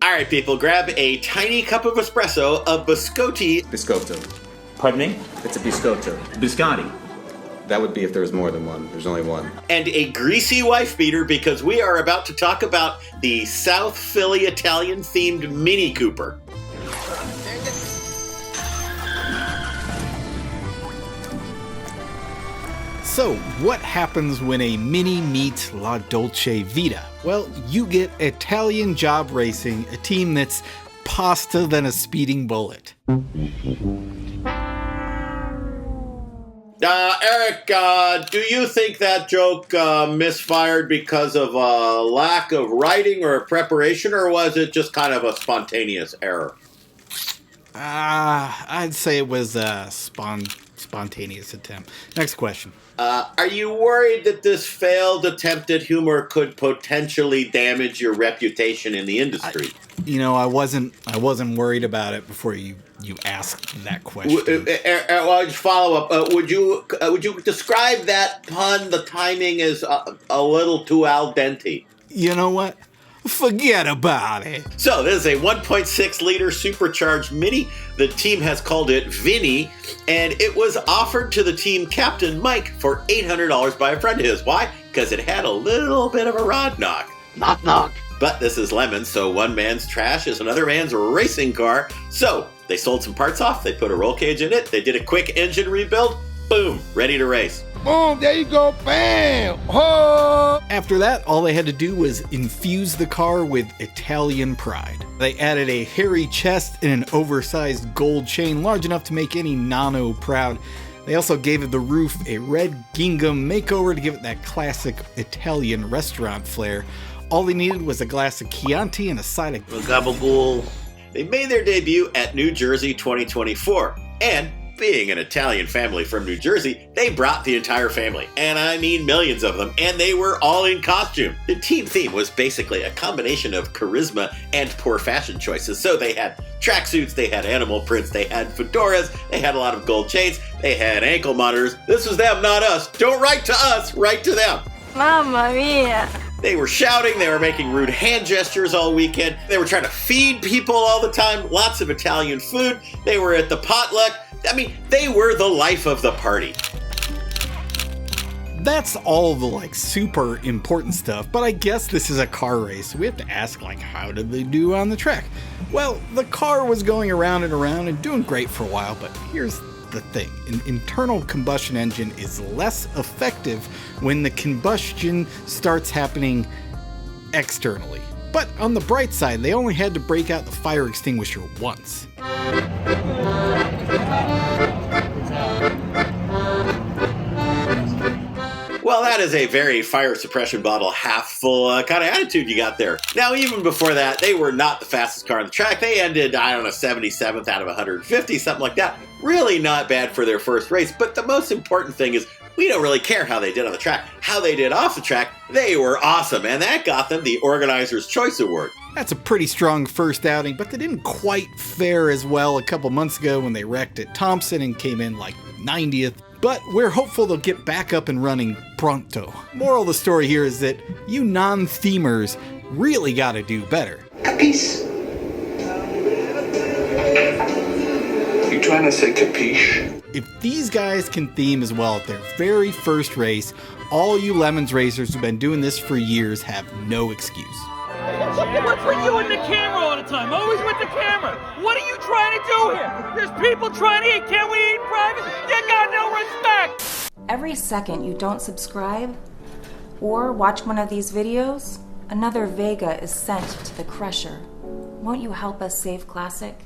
All right, people, grab a tiny cup of espresso, a biscotti. Biscotto. Pardon me? It's a biscotto. Biscotti. That would be if there was more than one. There's only one. And a greasy wife beater, because we are about to talk about the South Philly Italian-themed Mini Cooper. So, what happens when a Mini meets La Dolce Vita? Well, you get Italian job racing, a team that's pasta than a speeding bullet. Eric, do you think that joke misfired because of a lack of writing or preparation, or was it just kind of a spontaneous error? I'd say it was a spontaneous attempt. Next question. Are you worried that this failed attempt at humor could potentially damage your reputation in the industry? I wasn't worried about it before you asked that question. Well, just follow up. Would you describe that pun, the timing, as a little too al dente? You know what? Forget about it. So this is a 1.6 liter supercharged Mini. The team has called it Vinny, and it was offered to the team captain Mike for $800 by a friend of his. Why? Because it had a little bit of a rod knock. Knock, knock. But this is Lemon, so one man's trash is another man's racing car. So they sold some parts off, they put a roll cage in it, they did a quick engine rebuild, boom, ready to race. Boom, there you go, bam! Oh! After that, all they had to do was infuse the car with Italian pride. They added a hairy chest and an oversized gold chain large enough to make any nano proud. They also gave the roof a red gingham makeover to give it that classic Italian restaurant flair. All they needed was a glass of Chianti and a side of gabagool. They made their debut at New Jersey 2024, and being an Italian family from New Jersey, they brought the entire family, and I mean millions of them, and they were all in costume. The team theme was basically a combination of charisma and poor fashion choices. So they had tracksuits, they had animal prints, they had fedoras, they had a lot of gold chains, they had ankle monitors. This was them, not us. Don't write to us, write to them. Mamma mia. They were shouting, they were making rude hand gestures all weekend, they were trying to feed people all the time, lots of Italian food, they were at the potluck. I mean, they were the life of the party. That's all the super important stuff, but I guess this is a car race, so we have to ask how did they do on the track? Well, the car was going around and doing great for a while, but here's the thing. An internal combustion engine is less effective when the combustion starts happening externally. But on the bright side, they only had to break out the fire extinguisher once. Well, that is a very fire suppression bottle half full kind of attitude you got there. Now, even before that, they were not the fastest car on the track. They ended, 77th out of 150, something like that. Really not bad for their first race, but the most important thing is we don't really care how they did on the track. How they did off the track, they were awesome, and that got them the Organizer's Choice Award. That's a pretty strong first outing, but they didn't quite fare as well a couple months ago when they wrecked at Thompson and came in 90th. But we're hopeful they'll get back up and running pronto. Moral of the story here is that you non-themers really gotta do better. Capiche? You trying to say capiche? If these guys can theme as well at their very first race, all you Lemons racers who've been doing this for years have no excuse. What's with you and the camera all the time? Always with the camera. What are you trying to do here? There's people trying to eat. Can we eat in private? You got no respect. Every second you don't subscribe or watch one of these videos, another Vega is sent to the crusher. Won't you help us save Classic?